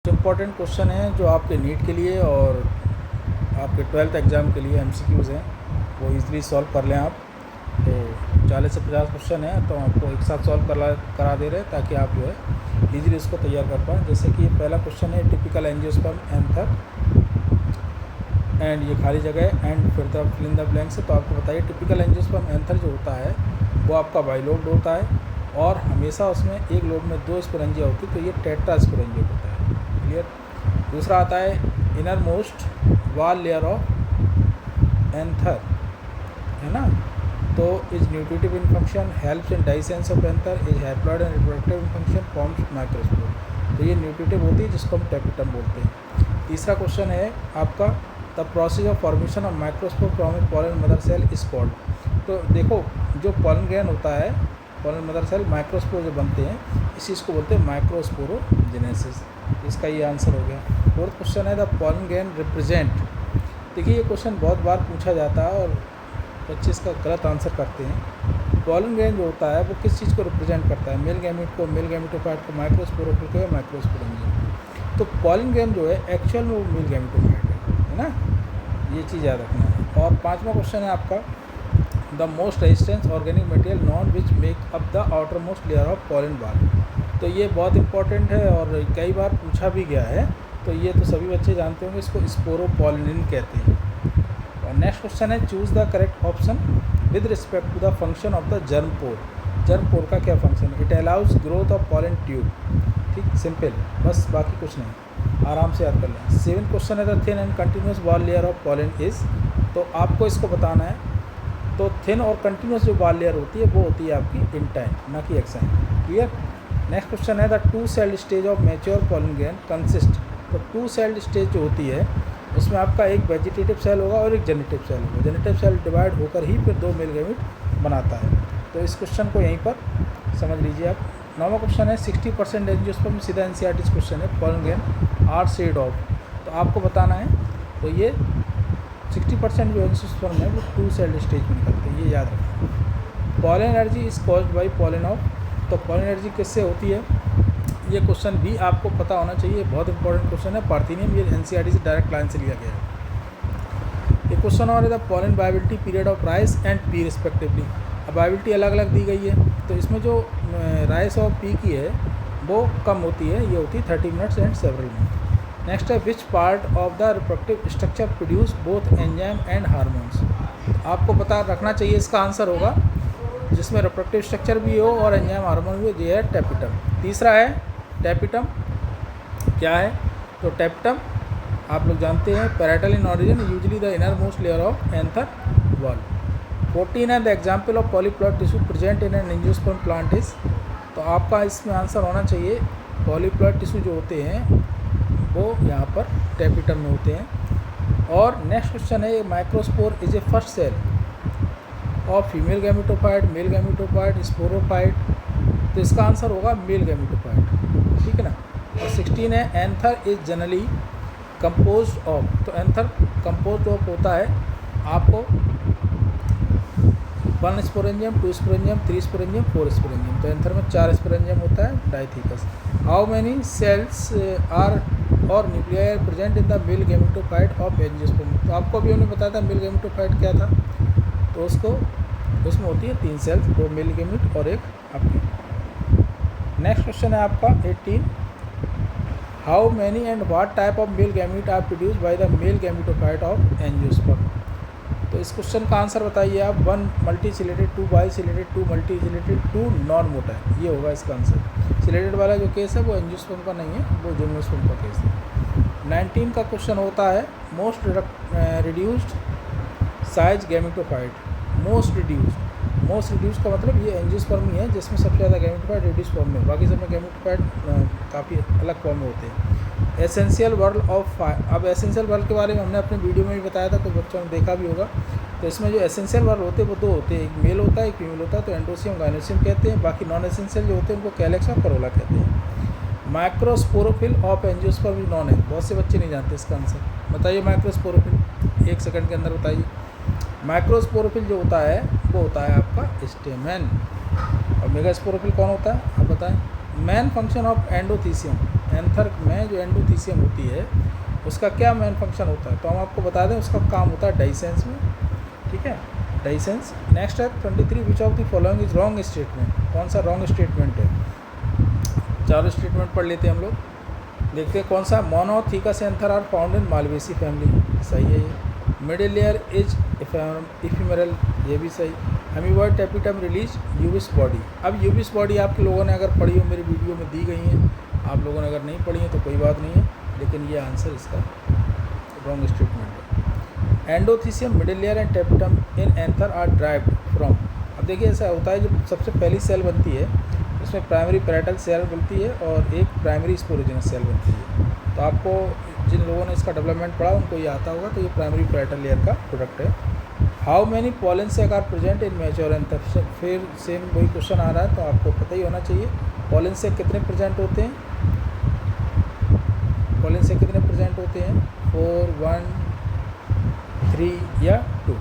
Important question है जो आपके नीट के लिए और आपके 12th एग्ज़ाम के लिए MCQs हैं, वो इजीली सॉल्व कर लें आप। तो 40 से 50 क्वेश्चन है, तो आपको एक साथ सॉल्व करा दे रहे हैं ताकि आप जो है इजीली उसको तैयार कर पाएँ। जैसे कि ये पहला क्वेश्चन है, टिपिकल एंजियोस्पर्म एंथर, एंड ये खाली जगह है एंड फिर the fill in the blank से। तो आपको बताइए टिपिकल एंजियोस्पर्म एंथर जो होता है वो आपका बाइलोब्ड होता है और हमेशा उसमें एक लोब में 2 स्पोरेंजिया होती है, तो ये टेट्रा स्पोरेंजिया होता है। क्लियर। दूसरा आता है innermost wall layer of anther, है ना। तो is nutritive in function, helps in dehiscence of anther, is haploid and reproductive in function, forms microspore. तो ये न्यूट्रिटिव होती है जिसको हम टेपिटम बोलते हैं। तीसरा क्वेश्चन है आपका the process of formation of microspore from a pollen mother cell is called. तो देखो जो पॉलन ग्रेन होता है, पॉलन मदर सेल माइक्रोस्पोर जो बनते हैं, इस चीज़ को बोलते हैं माइक्रोस्पोरोजेनेसिस। इसका ये आंसर हो गया। फोर्थ क्वेश्चन है द पॉलन ग्रेन रिप्रेजेंट। देखिए ये क्वेश्चन बहुत बार पूछा जाता है और बच्चे इसका गलत आंसर करते हैं। पॉलन ग्रेन जो होता है वो किस चीज़ को रिप्रेजेंट करता है? मेल गैमेट को, मेल गैमेटोफाइट को, माइक्रोस्पोरोफिल को या माइक्रोस्पोरेंजियम। तो पॉलन ग्रेन जो है एक्चुअल में वो मेल गैमेटोफाइट है ना, ये चीज़ याद रखना है। और पांचवा क्वेश्चन है आपका the most resistance organic material non which make up the outer most layer of pollen बाल। तो ये बहुत इंपॉर्टेंट है और कई बार पूछा भी गया है, तो ये तो सभी बच्चे जानते होंगे, इसको स्पोरोपॉलिन कहते हैं। और नेक्स्ट क्वेश्चन है choose the correct option with respect to the function of the germ pore. Germ pore का क्या फंक्शन है? It allows growth of pollen tube. ठीक, सिंपल, बस बाकी कुछ नहीं, आराम से याद कर लें। 7th क्वेश्चन है the thin and continuous wall layer of pollen is. तो आपको इसको बताना है। तो थिन और कंटिन्यूस जो वॉल लेयर होती है वो होती है आपकी इंटाइन, ना कि एक्साइन। क्लियर। नेक्स्ट क्वेश्चन है the 2 sailed stage of mature pollen grain consist. तो 2 सेल्ड स्टेज जो होती है उसमें आपका एक वेजिटेटिव सेल होगा और एक जेनेटिव सेल होगा। जेनेटिव सेल डिवाइड होकर ही फिर 2 मेल गैमेट बनाता है। तो इस क्वेश्चन को यहीं पर समझ लीजिए आप। 9वां क्वेश्चन है 60% एंजियोस्पर्म, सीधा NCERT क्वेश्चन है, pollen grain are shed off. तो आपको बताना है, तो ये 60% जो एंजियोस्पर्म है वो 2 सेल्ड स्टेज में निकलते हैं, ये याद रखना। Pollen energy is caused by pollen of. तो पॉलन एनर्जी किससे होती है? ये क्वेश्चन भी आपको पता होना चाहिए, बहुत इंपॉर्टेंट क्वेश्चन है। पार्थिनियम, ये NCERT से डायरेक्ट लाइन से लिया गया है। ये क्वेश्चन और है the pollen viability period of rice and P respectively. अब वायबिलिटी अलग अलग दी गई है, तो इसमें जो राइस और पी की है वो कम होती है, ये होती है 30 minutes and several month. Next है which part of the reproductive structure produce both enzyme and hormones. आपको पता रखना चाहिए, इसका आंसर होगा जिसमें रिप्रोडक्टिव स्ट्रक्चर भी हो और एंजाइम हार्मोन भी हो, ये है टेपिटम। तीसरा है टेपिटम क्या है? तो टेपिटम आप लोग जानते हैं parietal in origin, usually the inner most layer of anther wall. 14 है the example of polyploid tissue present in an angiosperm plant is. तो आपका इसमें आंसर होना चाहिए पॉलीप्लॉइड टिश्यू जो होते हैं वो यहाँ पर टेपिटम में होते हैं। और नेक्स्ट क्वेश्चन है microspore is a first cell of female gametophyte, male gametophyte, sporophyte. तो इसका आंसर होगा मेल गैमेटोफाइट, ठीक है ना। और 16 है anther is generally composed of. तो एंथर कंपोज्ड ऑफ होता है आपको 1 स्पोरेंजियम, 2 स्पोरेंजियम, 3 स्पोरेंजियम, 4 स्पोरेंजियम। तो एंथर में 4 स्पोरेंजियम होता है, dithecous. How many cells are और nuclei are present in the male gametophyte of angiosperm. तो आपको अभी उन्होंने बताया था मेल गैमेटोफाइट क्या था, तो उसमें होती है 3 सेल्स, 2 मेल गैमेट और एक आपकी। नेक्स्ट क्वेश्चन है आपका 18 how many and what type of male gamete are produce by the male gametophyte of angiosperm. तो इस क्वेश्चन का आंसर बताइए आप। 1 मल्टीसिलेटेड, 2 बाईसिलेटेड, 2 मल्टीसिलेटेड, 2 नॉन मोटाइल, ये होगा इसका आंसर। सिलेटेड वाला जो केस है वो एंजियोस्पर्म का नहीं है, वो जिम्नोस्पर्म का केस है। 19 का क्वेश्चन होता है most reduced size gametophyte. Most reduced का मतलब ये एंजियोस्पर्म ही है जिसमें सबसे ज़्यादा गैमेटोफाइट रिड्यूस फॉर्म में, बाकी सब में गैमेटोफाइट काफ़ी अलग फॉर्म में होते हैं। Essential world of. अब एसेंशियल वर्ल्ड के बारे में हमने अपने वीडियो में भी बताया था, तो बच्चों ने देखा भी होगा। तो इसमें जो एसेंशियल वर्ल्ड होते हैं वो 2 होते हैं, एक मेल होता है एक फीमेल होता है, तो एंडोसियम गायनोसियम कहते हैं। बाकी नॉन एसेंशियल जो होते हैं उनको कैलेक्स और करोला कहते हैं। Microsporophyll of angiosperm is non है, बहुत से बच्चे नहीं जानते इसका आंसर। बताइए माइक्रोस्पोरोफिल, 1 सेकंड के अंदर बताइए। माइक्रोस्पोरोफिल जो होता है वो होता है आपका स्टेमेन। और मेगास्पोरोफिल कौन होता है आप बताएं? Main function of endothecium. Anther में जो एंडोथीसियम होती है उसका क्या मेन फंक्शन होता है, तो हम आपको बता दें उसका काम होता है डाइसेंस में, ठीक है, डाइसेंस। नेक्स्ट है 23, विच of the following is wrong statement, कौन सा रॉन्ग स्टेटमेंट है। चारों स्टेटमेंट पढ़ लेते हैं हम लोग, देखते हैं कौन सा। Monothecous anther are found in Malvaceae family, सही है ये। मिडिल लेयर इज इफेमरल, ये भी सही। हमीबर्ड टेपिटम रिलीज यूबिस बॉडी, अब यूबिस बॉडी आप लोगों ने अगर पढ़ी हो मेरी वीडियो में दी गई है, आप लोगों ने अगर नहीं पढ़ी है तो कोई बात नहीं है, लेकिन ये आंसर इसका रॉन्ग स्टेटमेंट है। Endothecium, middle layer and tapetum in anther are derived from, अब देखिए ऐसा होता है जब सबसे पहली सेल बनती है उसमें प्राइमरी पैरेटल सेल बनती है और एक प्राइमरी स्पोरोजिनस सेल बनती है। तो आपको जिन लोगों ने इसका डेवलपमेंट पढ़ा उनको ये आता होगा, तो ये प्राइमरी पैरेटल लेयर का प्रोडक्ट है। How many pollen sac are present in mature anther, फिर सेम वही क्वेश्चन आ रहा है तो आपको पता ही होना चाहिए पॉलन सेक कितने प्रेजेंट होते हैं, पॉलन सेक कितने प्रेजेंट होते हैं, 4, 1, 3 या 2।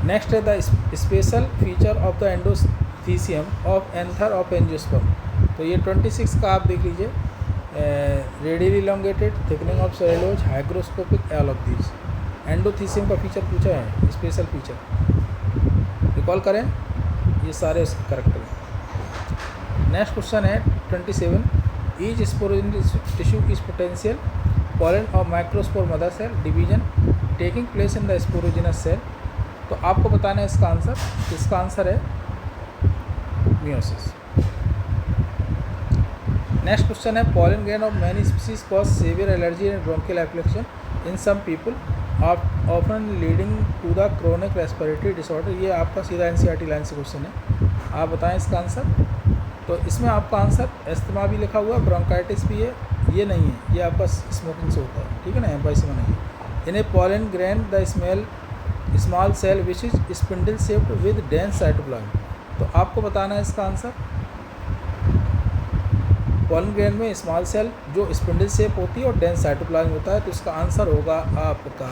नेक्स्ट है the special feature of the endothecium of anther of angiosperm, तो ये 26 का आप देख लीजिए, radially elongated, thickening of cellulose, hygroscopic, all of these. Endothecium का फीचर पूछा है, स्पेशल फीचर रिकॉल करें, ये सारे करेक्ट हैं। नेक्स्ट क्वेश्चन है 27, each sporogenic tissue is potential pollen of microspore mother cell division taking place in the sporogenous cell, तो आपको बताना है इसका आंसर, इसका आंसर है मियोसिस। नेक्स्ट क्वेश्चन है pollen grain of many species cause severe allergy and bronchial affliction in some people often leading to the chronic respiratory disorder, ये आपका सीधा एनसीईआरटी लाइन से क्वेश्चन है, आप बताएं इसका आंसर। तो इसमें आपका आंसर एस्थमा भी लिखा हुआ है, ब्रोंकाइटिस भी है, ये नहीं है, ये आपका स्मोकिंग से होता है, ठीक है ना, एम्फाइसमा नहीं है। इन्हें pollen grain the small cell which is spindle shaped with dense cytoplasm, तो आपको बताना है इसका आंसर। पॉलन ग्रेन में स्मॉल सेल जो स्पिंडल शेप होती है और डेंस साइटोप्लाज्म होता है, तो इसका आंसर होगा आपका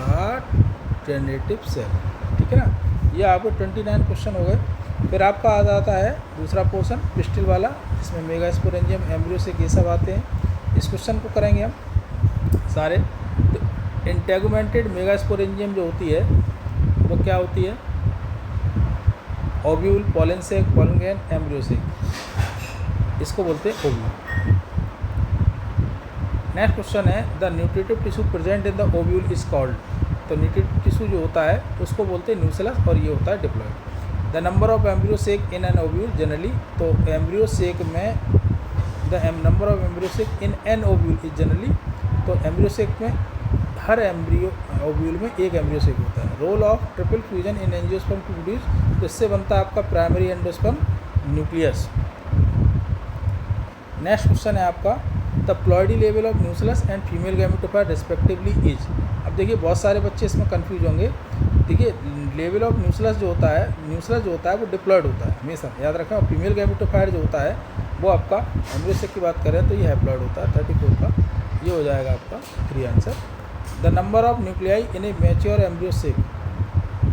जेनेटिव सेल, ठीक है ना। ये आपको 29 क्वेश्चन हो गए। फिर आपका आ जाता है दूसरा पोर्शन पिस्टल वाला, जिसमें मेगास्पोरेंजियम, एम्ब्रियो से ये सब आते हैं। इस क्वेश्चन को करेंगे हम सारे। तो इंटेगुमेंटेड मेगास्पोरेंजियम जो होती है वो क्या होती है, ओव्यूल, पॉलन सेक, पॉलन ग्रेन, एम्ब्रियो सेक, इसको बोलते हैं ओव्यूल। नेक्स्ट क्वेश्चन है the nutritive tissue present in the ovule is called, तो न्यूट्रिटिव टिश्यू जो होता है उसको बोलते हैं न्यूसेलस और ये होता है diploid. The number of embryo sac in an ovule generally, तो एम्ब्रियो सेक में the number of embryo sac in an ovule is generally, तो एम्ब्रियो सेक में हर एम्ब्रियो ओव्यूल में एक एम्ब्रियो सेक होता है। Role of triple fusion in angiosperm to produce, तो इससे बनता है आपका primary endosperm nucleus. Next question है आपका the ploidy level of nucellus and female gametophyte respectively is, अब देखिए बहुत सारे बच्चे इसमें कंफ्यूज होंगे। देखिए लेवल ऑफ न्यूसेलस जो होता है, न्यूसेलस जो होता है वो डिप्लॉइड होता है हमेशा, याद रखें, और फीमेल गैमेटोफाइट जो होता है वो आपका एम्ब्रियो सेक की बात करें तो ये हैप्लॉइड होता है। 34 का ये हो जाएगा आपका 3 answer. The number of nuclei in A mature embryo sec,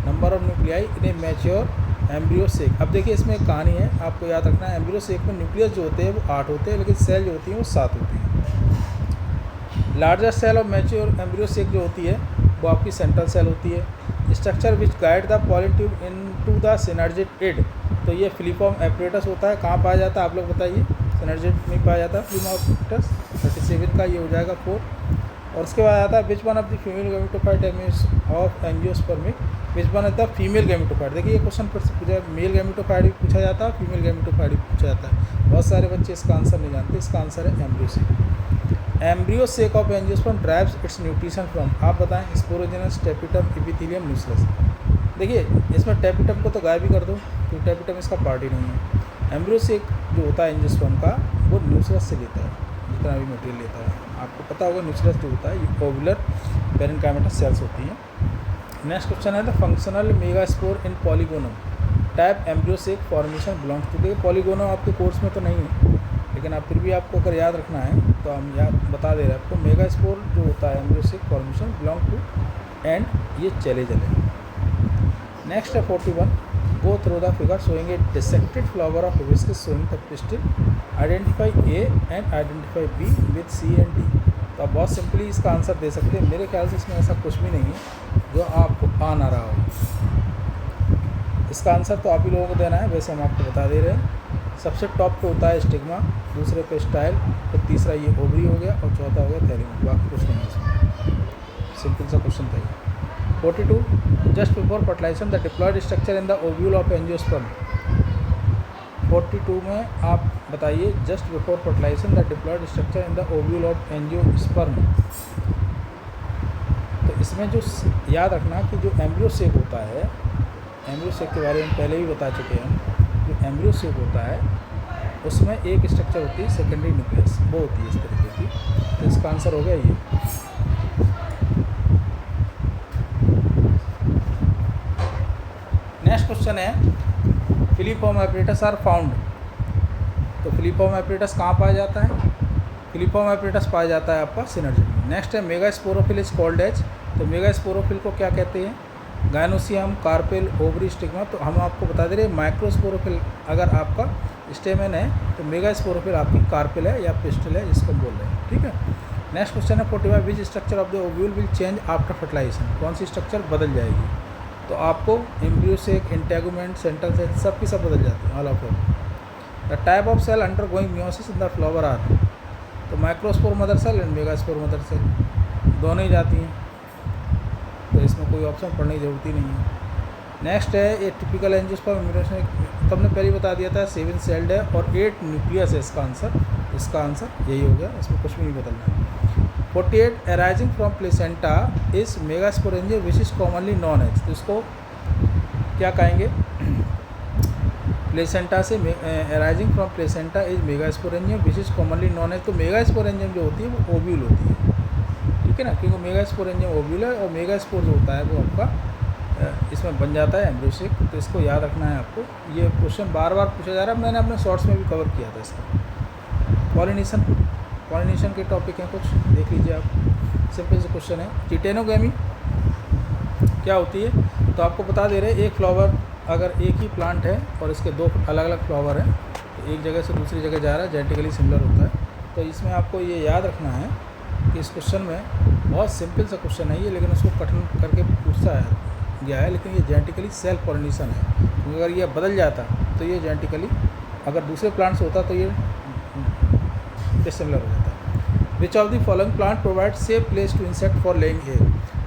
number of nuclei in A mature embryo सेक, अब देखिए इसमें एक कहानी है, आपको याद रखना है। एम्ब्रियो सेक में न्यूक्लियस जो होते हैं वो 8 होते हैं, लेकिन सेल जो होती हैं वो 7 होती हैं। Largest cell of mature embryo sac जो होती है वो आपकी सेंट्रल सेल होती है। Structure which guide the pollen tube into the synergid aid, तो ये फिलीफॉर्म एपरेटस होता है, कहाँ पाया जाता है आप लोग बताइए, सिनर्जिड में पाया जाता है फिलीफॉर्म एपरेटस। 37 का ये हो जाएगा 4। और उसके बाद आता है which one of the female gametophyte of angiospermic, which one of the female gametophyte, देखिए ये क्वेश्चन फिर से पूछा, मेल गैमेटोफाइट भी पूछा जाता है, फीमेल गैमेटोफाइट भी पूछा जाता है। बहुत सारे बच्चे इसका आंसर नहीं जानते, इसका आंसर है embryo sec. Embryo sake of angiosperm drives it's nutrition from, आप बताएं, स्पोरोजेनस, टेपिटम, एपिथेलियम, न्यूसेलस। देखिए इसमें टेपिटम को तो गायब ही कर दो क्योंकि टेपिटम इसका पार्ट ही नहीं है। एम्ब्रियो सेक जो होता है एंजियोस्पर्म का वो न्यूसेलस से लेता है, जितना भी मटेरियल लेता है, आपको पता होगा न्यूसेलस जो होता है ये ओवुलर पेरेन्काइमेटस सेल्स होती हैं। नेक्स्ट क्वेश्चन है the functional megaspore in Polygonum type embryo sac formation belongs to, देखिए पॉलीगोनम आपके कोर्स में तो नहीं है, लेकिन आप फिर भी आपको अगर याद रखना है तो हम याद बता दे रहे हैं आपको। मेगास्पोर जो होता है embryo sac formation belong to and ये चले चले। नेक्स्ट है 41, go through the figure showing a dissected flower of hibiscus showing the pistil identify A and identify B with C and D. तो आप बहुत सिंपली इसका आंसर दे सकते हैं। मेरे ख्याल से इसमें ऐसा कुछ भी नहीं है जो आपको आ ना रहा हो। इसका आंसर तो आप ही लोगों को देना है, वैसे हम आपको बता दे रहे हैं। सबसे टॉप पे होता है स्टिग्मा, दूसरे पे स्टाइल, फिर तीसरा ये ओवरी हो गया और चौथा हो गया थैलेमस। बाकी कुछ नहीं है इसमें, सिंपल सा क्वेश्चन था ये। 42 just before fertilization the diploid structure in the ovule of angiosperm. 42 में आप बताइए just before fertilization the diploid structure in the ovule of angiosperm. तो इसमें जो याद रखना कि जो एम्ब्रियो सेक होता है, एम्ब्रियो सेक के बारे में पहले ही बता चुके हैं हम। जो एम्ब्रियो सेक होता है उसमें एक स्ट्रक्चर होती है सेकेंडरी न्यूक्लियस, वो होती है इस तरीके की। तो इसका आंसर हो गया ये। नेक्स्ट क्वेश्चन है फिलिफॉर्म एपरेटस आर फाउंड। तो फिलिफॉर्म एपरेटस कहाँ पाया जाता है? फिलिफॉर्म एपरेटस पाया जाता है आपका सिनर्जी में। नेक्स्ट है मेगास्पोरोफिल इज कॉल्ड एज। तो मेगास्पोरोफिल को क्या कहते हैं? Gynoecium, carpel, ovary, stigma. तो हम आपको बता दे रहे हैं माइक्रोस्पोरोफिल अगर आपका स्टेमेन है तो मेगास्पोरोफिल आपकी कार्पेल है या पिस्टल है, जिसको बोल रहे हैं। ठीक है। नेक्स्ट क्वेश्चन है 45 which structure of the ovule will change after fertilisation. कौन सी स्ट्रक्चर बदल जाएगी? तो आपको embryo sac, integument, central cell सब की सब बदल जाती है all of the type of cell undergoing meiosis in the flower are. तो microspore mother cell and megaspore mother cell दोनों ही जाती हैं, तो इसमें कोई ऑप्शन पढ़ने की ज़रूरत ही नहीं है। नेक्स्ट है ये टिपिकल एंजियोस्पर्म। तो हमने पहले बता दिया था 7 सेल्ड है और 8 न्यूक्लियस है इसका आंसर यही हो गया, इसमें कुछ भी नहीं बदलना। 48 arising from placenta is megasporangium which is commonly known as. तो इसको क्या कहेंगे? प्लेसेंटा से arising from placenta is megasporangium which is commonly known as. तो मेगास्पोरेंजियम जो होती है वो ओव्यूल होती है, ठीक है ना, क्योंकि मेगास्पोरेंजियम ओव्यूल है और मेगास्पोर जो होता है वो आपका इसमें बन जाता है एम्ब्रियो सेक। तो इसको याद रखना है आपको। ये क्वेश्चन बार बार पूछा जा रहा है, मैंने अपने शॉर्ट्स में भी कवर किया था इसका। पॉलिनेशन के टॉपिक हैं कुछ, देख लीजिए आप। सिंपल से क्वेश्चन है। टिटेनोगेमी क्या होती है? तो आपको बता दे रहे हैं एक फ्लावर अगर एक ही प्लांट है और इसके 2 अलग अलग फ्लावर हैं तो एक जगह से दूसरी जगह जा रहा है, जेनेटिकली सिमिलर होता है। तो इसमें आपको ये याद रखना है कि इस क्वेश्चन में बहुत सिंपल सा क्वेश्चन है ये, लेकिन उसको कठिन करके पूछा गया है। लेकिन ये जेनेटिकली सेल्फ पॉलिनेशन है, क्योंकि अगर ये बदल जाता तो ये जेनेटिकली अगर दूसरे प्लांट से होता तो ये सिमिलर हो जाता है। Which of the following plant provide safe place to insect for laying egg.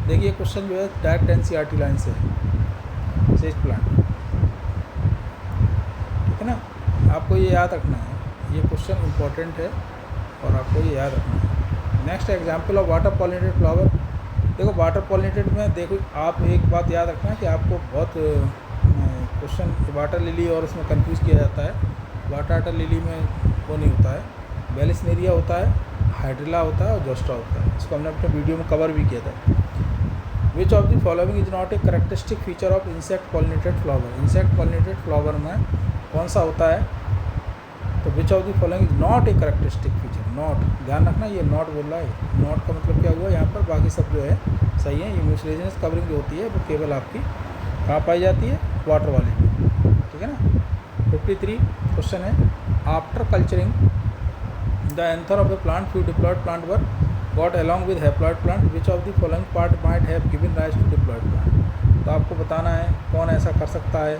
देखिए क्वेश्चन जो है डायरेक्ट एनसीईआरटी लाइन से है। सेज प्लांट, ठीक है ना, आपको ये याद रखना है। ये क्वेश्चन इंपॉर्टेंट है और आपको ये याद रखना है। Next example of water pollinated flower. देखो वाटर पॉलिनेटेड में देखो आप एक बात याद रखना है कि आपको बहुत क्वेश्चन वाटर लिली और उसमें कंफ्यूज किया जाता है। वाटर लिली में वो नहीं होता है, वेलिस्नेरिया होता है, हाइड्रिला होता है और जोस्ट्रा होता है। इसको हमने अपने वीडियो में कवर भी किया था। विच of the following is not a characteristic feature of insect pollinated flower. Insect pollinated flower में कौन सा होता है? तो विच of the following is not a characteristic feature. Not, ध्यान रखना ये नॉट बोल रहा है। नॉट का मतलब क्या हुआ यहाँ पर? बाकी सब जो है सही है। ये म्यूसिलेजियस कवरिंग जो होती है वो केवल आपकी कहाँ पाई जाती है? वाटर वाली, ठीक है ना। 53 क्वेश्चन है after culturing the anther of a plant few diploid plant were got along with haploid plant. Which of the following part might have given rise to diploid plant. तो आपको बताना है कौन ऐसा कर सकता है।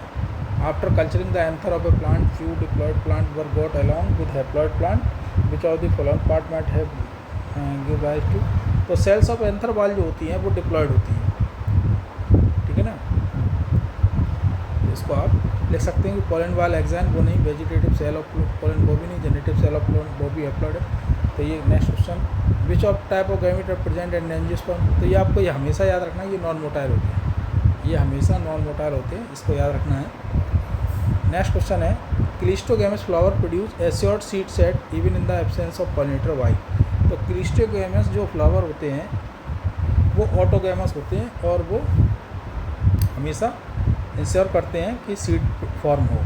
After culturing the anther of a plant few diploid plant were got along with haploid plant. Which of the following part might have give rise to. तो सेल्स ऑफ एंथर बॉल जो होती हैं वो डिप्लॉयड होती हैं, ठीक है ना। इसको आप लिख सकते हैं कि पोलन वाल एग्जान वो नहीं, वेजिटेटिव सेल ऑफ पोलन वो भी नहीं, जनरेटिव सेल ऑफ पोलन वो भी हैप्लॉयड है। तो ये next question which of type of gamete present and angiosperm. तो ये आपको ये हमेशा याद रखना है, ये नॉन मोटाइल होते हैं, ये हमेशा नॉन मोटाइल होते हैं, इसको याद रखना है। नेक्स्ट क्वेश्चन है cleistogamous flower produce assured seed set even in the absence of pollinator why. तो क्लिस्टोगैमस जो फ्लावर होते हैं वो ऑटोगैमस होते हैं और वो हमेशा इंश्योर करते हैं कि सीड फॉर्म हो।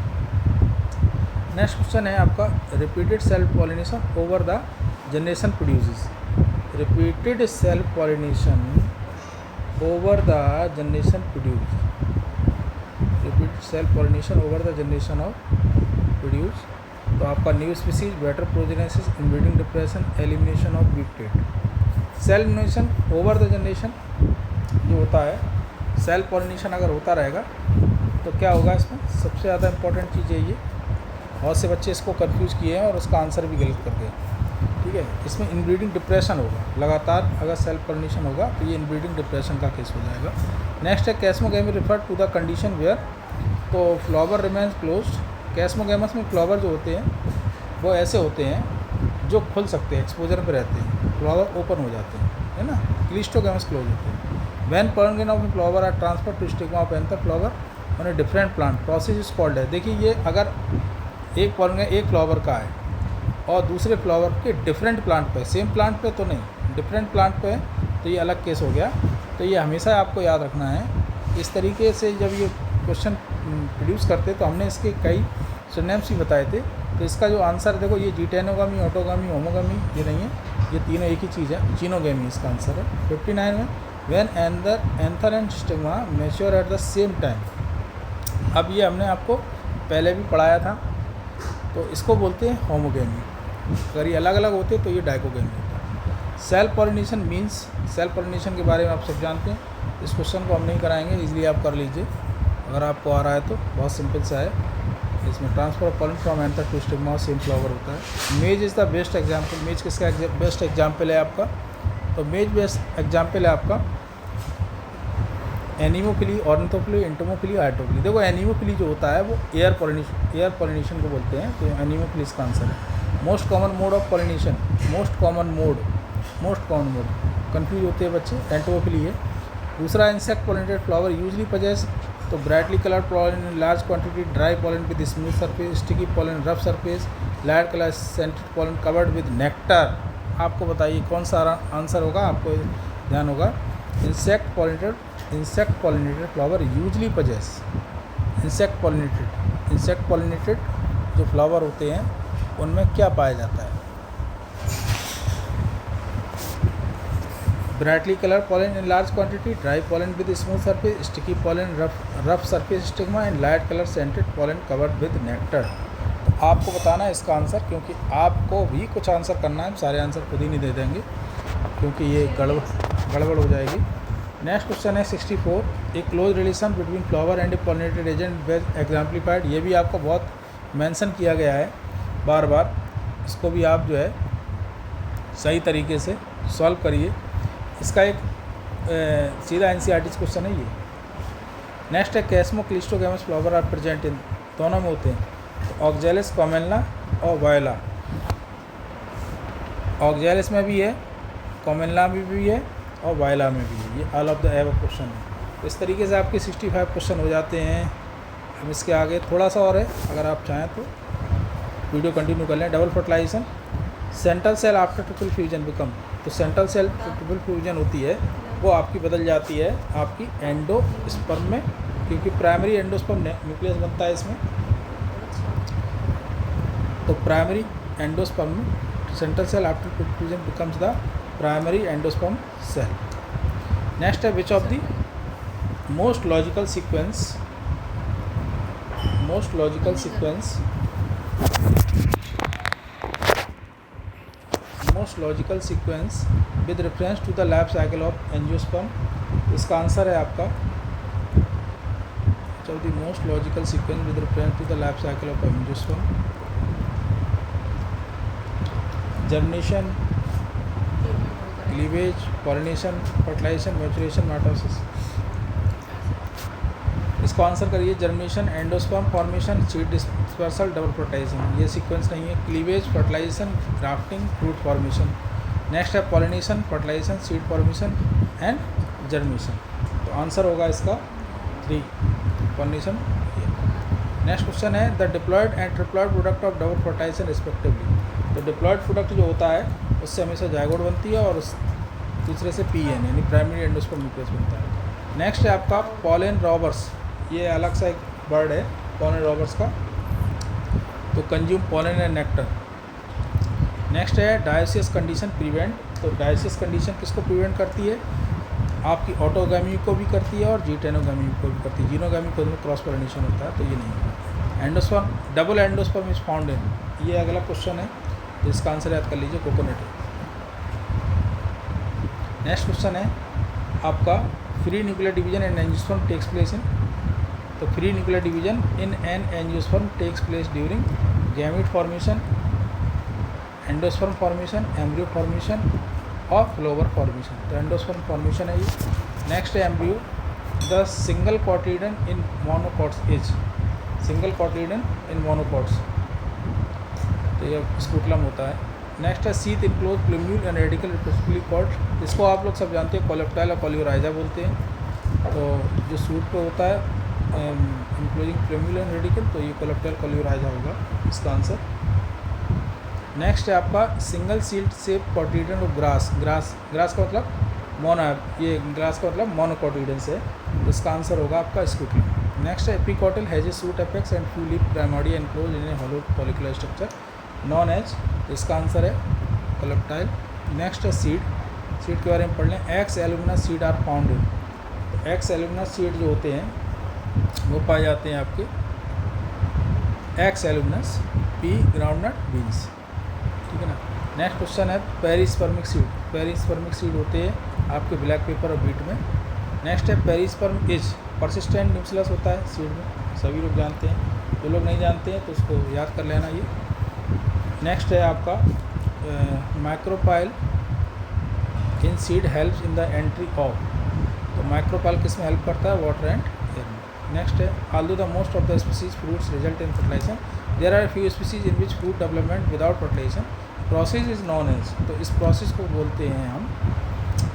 नेक्स्ट क्वेश्चन है आपका repeated self pollination over the generation produces. Repeated self pollination over the generation produce. Repeated self pollination over the generation of produce तो आपका new species, better progenesis, inbreeding depression, elimination of weak trade. Cell elimination over the generation जो होता है, self pollination अगर होता रहेगा तो क्या होगा इसमें, सबसे ज़्यादा इंपॉर्टेंट चीज़ है ये। बहुत से बच्चे इसको कंफ्यूज किए हैं और उसका आंसर भी गलत कर गए। ठीक है, इसमें इनब्रीडिंग डिप्रेशन होगा, लगातार अगर सेल पॉलिनेशन होगा तो ये इनब्रीडिंग डिप्रेशन का केस हो जाएगा। नेक्स्ट है chasmogamy refer to the condition where, तो फ्लावर रिमेन्स क्लोज्ड। कैस्मोगेमस में फ्लावर जो होते हैं वो ऐसे होते हैं जो खुल सकते हैं, एक्सपोजर पे रहते हैं, फ्लावर ओपन हो जाते हैं, है ना। क्लिस्टोगेमस क्लोज होते हैं। When pollen of flower are transfer to stigma of anther flower on a different plant, process is called है। देखिए ये अगर एक पोलन एक फ्लावर का है और दूसरे फ्लावर के डिफरेंट प्लांट पे, सेम प्लांट पे तो नहीं, डिफरेंट प्लांट पे, तो ये अलग केस हो गया। तो ये हमेशा आपको याद रखना है। इस तरीके से जब ये क्वेश्चन प्रोड्यूस करते तो हमने इसके कई सिनोनिम्स भी बताए थे। तो इसका जो आंसर देखो, ये जीटेनोगामी, ऑटोगामी, होमोगामी ये नहीं है, ये तीनों एक ही चीज़ है, जीनोगेमी इसका आंसर है। 59 में when anther and stigma mature at the same time. अब ये हमने आपको पहले भी पढ़ाया था, तो इसको बोलते हैं होमोगेमी। अगर ये अलग अलग होते तो ये डाइकोगेमी होता है। Self pollination means, self pollination के बारे में आप सब जानते हैं, इस क्वेश्चन को हम नहीं कराएंगे, इसलिए आप कर लीजिए अगर आपको आ रहा है तो। बहुत सिंपल सा है, इसमें transfer of pollen from anther to stigma same flower होता है। मेज इज़ द बेस्ट एग्जाम्पल। मेज किसका बेस्ट एग्जाम्पल है आपका, तो मेज बेस्ट एग्जाम्पल है आपका एनीमोफिली, ऑर्निथोफिली, एंटोमोफिली, हाइड्रोफिली। देखो एनीमोफिली जो होता है वो एयर पॉलिनेशन को बोलते हैं, तो एनीमोफिली इसका आंसर है। Most common mode of pollination, most common mode confuse होते हैं बच्चे, एंटोमोफिली है। दूसरा insect pollinated flower usually possess, तो brightly coloured pollen in large quantity, dry pollen with smooth surface, sticky pollen rough surface, light colour scented pollen covered with nectar. आपको बताइए कौन सा आंसर होगा, आपको ध्यान होगा। Insect pollinated flower usually possess, insect pollinated जो फ्लावर होते हैं उनमें क्या पाया जाता है, brightly colour pollen in large quantity, dry pollen with smooth surface, sticky pollen rough surface stigma, and light colour scented pollen covered with nectar. तो आपको बताना है इसका आंसर, क्योंकि आपको भी कुछ आंसर करना है, सारे आंसर खुद ही नहीं दे देंगे क्योंकि ये गड़बड़ हो जाएगी। नेक्स्ट क्वेश्चन है 64, a close relation between flower and a pollinated agent well exemplified. ये भी आपको बहुत मेंशन किया गया है बार बार, इसको भी आप जो है सही तरीके से सॉल्व करिए। इसका एक सीधा NCERT क्वेश्चन है ये। नेक्स्ट है chasmo cleistogamous flower are present in, दोनों में होते हैं, तो ऑक्जेलिस, कॉमेनला और वायला। ऑक्जेलिस में भी है, कॉमेनला में भी है और वायला में भी है। ये all of the above question है। तो इस तरीके से आपके 65 क्वेश्चन हो जाते हैं। अब इसके आगे थोड़ा सा और है, अगर आप चाहें तो वीडियो कंटिन्यू कर लें। Double fertilisation, central cell after triple fusion become, तो सेंट्रल सेल ट्रिपल फ्यूजन होती है वो आपकी बदल जाती है आपकी एंडोस्पर्म में, क्योंकि प्राइमरी एंडोस्पर्म न्यूक्लियस बनता है इसमें। तो प्राइमरी एंडोस्पर्म में central cell after triple fusion becomes the primary endosperm cell. Next है which of the most logical sequence with reference to the life cycle of angiosperm. इसका answer है आपका the most logical sequence with reference to the life cycle of angiosperm, germination, cleavage, pollination, fertilisation, maturation, mitosis. इसको answer करिए। Germination, endosperm formation, seed dispersal, double fertilisation. ये sequence नहीं है। Cleavage, fertilisation, grafting, fruit formation. Next है pollination, fertilisation, seed formation and germination. तो answer होगा इसका 3, pollination. Next question है the diploid and triploid product of double fertilisation respectively. तो diploid product जो होता है उससे हमेशा जाइगोट बनती है और उस दूसरे से PN यानी प्राइमरी एंडोस्पर्म न्यूक्लियस बनता है। नेक्स्ट है आपका पॉलन रॉबर्स, ये अलग सा एक बर्ड है पॉलन रॉबर्स का, तो consume pollen and nectar. Next है डायोसिस कंडीशन प्रिवेंट, तो डायोसिस कंडीशन किसको प्रिवेंट करती है, आपकी ऑटोगामी को भी करती है और जीटेनोगामी को भी करती है। जीनोगामी को क्रॉस पोलिनेशन होता है, तो ये नहीं है। Endosperm, double endosperm is found in, ये अगला क्वेश्चन है, तो इसका आंसर याद कर लीजिए, कोकोनट है। नेक्स्ट क्वेश्चन है आपका, free nuclear division in angiosperm takes place in, तो free nuclear division in an angiosperm takes place during gamete formation, endosperm formation, embryo formation और फ्लोवर फॉर्मेशन। तो एंडोस्पर्म फॉर्मेशन है ये। नेक्स्ट है embryo, the single cotyledon in monocots is, single cotyledon in monocots, तो ये scutellum होता है। Next है sheath enclose plumule and radicle respectively called, इसको आप लोग सब जानते हैं, कोलेप्टाइल और कोल्यूराइजा बोलते हैं। तो जो सूट पे होता है इंक्लोजिंग प्लूम्यूल एंड रेडिकल, तो ये कोलेप्टाइल कोल्यूराइजा होगा इसका आंसर। नेक्स्ट है आपका single seed shape cotyledon of grass, grass का मतलब मोनो, ये ग्रास का मतलब मोनोकॉटिलीडन से, तो इसका आंसर होगा आपका स्कूटलम। नेक्स्ट है epicotyl has a shoot apex and few leaf primordia enclose in a hollow follicular structure known as, तो इसका आंसर है कोलेप्टाइल। नेक्स्ट है सीड, सीड के बारे में पढ़ लें। Exalbuminous seed are found in, तो एक्स एल्यूमिनस सीड जो होते हैं वो पाए जाते हैं आपके एक्स एल्यूमिनस, पी ग्राउंडनट, बीन्स, ठीक है ना। नेक्स्ट क्वेश्चन है पेरिस्पर्मिक सीड, पेरिस्पर्मिक सीड होते हैं आपके ब्लैक पेपर और बीट में। नेक्स्ट है पेरिस्पर्म इज परसिस्टेंट न्यूक्लियस होता है सीड में, सभी लोग जानते हैं, जो लोग नहीं जानते हैं तो उसको याद कर लेना ये। नेक्स्ट है आपका micropyle in seed helps in the entry of, तो माइक्रोपाइल किस में हेल्प करता है, वाटर एंड एयर में। नेक्स्ट है although the most of the species fruits result in fertilisation, there are few species in which fruit development without fertilisation, process is known as, तो इस process को बोलते हैं हम,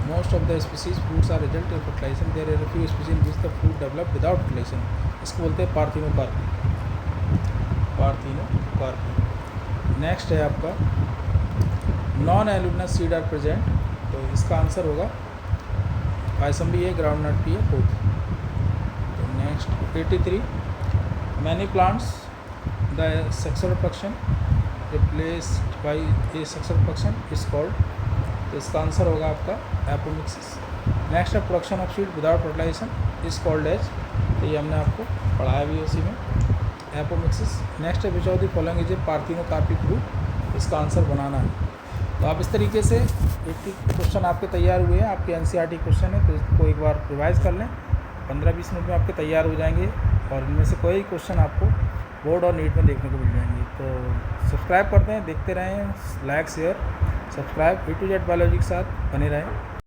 most of the species fruits are result in fertilisation, there are few species in which the fruit develop without fertilisation, इसको बोलते हैं parthenocarpy, parthenocarpy. Next है आपका non albuminous seed are present, तो इसका आंसर होगा पायसम भी है, ग्राउंड नट भी है, बोथ। तो next 83, many plants the sexual reproduction replaced by a sexual reproduction is called, तो इसका आंसर होगा आपका एपोमिक्सिस। नेक्स्ट है production of seed without fertilisation is called as, तो ये हमने आपको पढ़ाया भी है उसी में, एपोमिक्सिस। नेक्स्ट है which of the following is a parthenocarpy fruit, इसका आंसर बनाना है। तो आप इस तरीके से 80 क्वेश्चन आपके तैयार हुए हैं, आपके एनसीईआरटी क्वेश्चन है, तो इसको एक बार रिवाइज़ कर लें, 15-20 मिनट में आपके तैयार हो जाएंगे और इनमें से कोई क्वेश्चन आपको बोर्ड और नीट में देखने को मिल जाएंगे। तो सब्सक्राइब करते हैं, देखते रहें, like share subscribe A to Z biology के साथ बने रहें।